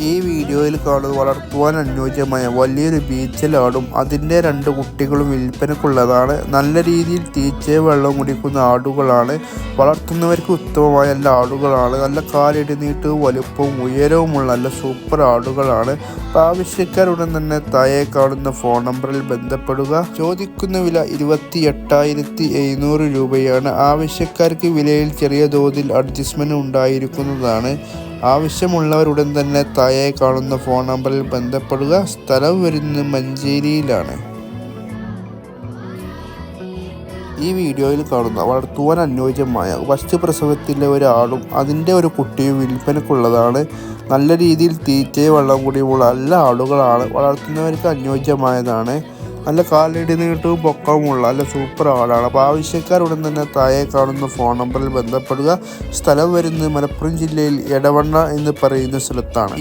ഈ വീഡിയോയിൽ കാണുന്നത് വളർത്തുവാൻ അനുയോജ്യമായ വലിയൊരു ബീച്ചിലാടും അതിൻ്റെ 2 കുട്ടികളും വിൽപ്പനക്കുള്ളതാണ്. നല്ല രീതിയിൽ തീറ്റയും വെള്ളം കുടിക്കുന്ന ആടുകളാണ്. വളർത്തുന്നവർക്ക് ഉത്തമമായ നല്ല ആടുകളാണ്. നല്ല കാലിടനീട്ടവും വലുപ്പവും ഉയരവുമുള്ള നല്ല സൂപ്പർ ആടുകളാണ്. ആവശ്യക്കാരുടൻ തന്നെ താഴെ കാണുന്ന ഫോൺ നമ്പറിൽ ബന്ധപ്പെടുക. ചോദിക്കുന്ന വില 28,700 രൂപയാണ്. ആവശ്യക്കാർക്ക് വിലയിൽ ചെറിയ തോതിൽ അഡ്ജസ്റ്റ്മെന്റ് ഉണ്ടായിരിക്കുന്നതാണ്. ആവശ്യമുള്ളവരുടൻ തന്നെ താഴെ കാണുന്ന ഫോൺ നമ്പറിൽ ബന്ധപ്പെടുക. സ്ഥലം വരുന്നത് മഞ്ചേരിയിലാണ്. ഈ വീഡിയോയിൽ കാണുന്ന വളർത്തുവാൻ അനുയോജ്യമായ ഫസ്റ്റ് പ്രസവത്തിലെ ഒരാടും അതിൻ്റെ ഒരു കുട്ടിയും വിൽപ്പനക്കുള്ളതാണ്. നല്ല രീതിയിൽ തീറ്റയും വെള്ളം കൂടിയുള്ള നല്ല ആടുകളാണ്. വളർത്തുന്നവർക്ക് അനുയോജ്യമായതാണ്. നല്ല കാലിടനീട്ടവും പൊക്കവുമുള്ള നല്ല സൂപ്പർ ആടാണ്. അപ്പോൾ ആവശ്യക്കാരുടൻ തന്നെ താഴെ കാണുന്ന ഫോൺ നമ്പറിൽ ബന്ധപ്പെടുക. സ്ഥലം വരുന്നത് മലപ്പുറം ജില്ലയിൽ എടവണ്ണ എന്ന് പറയുന്ന സ്ഥലത്താണ്.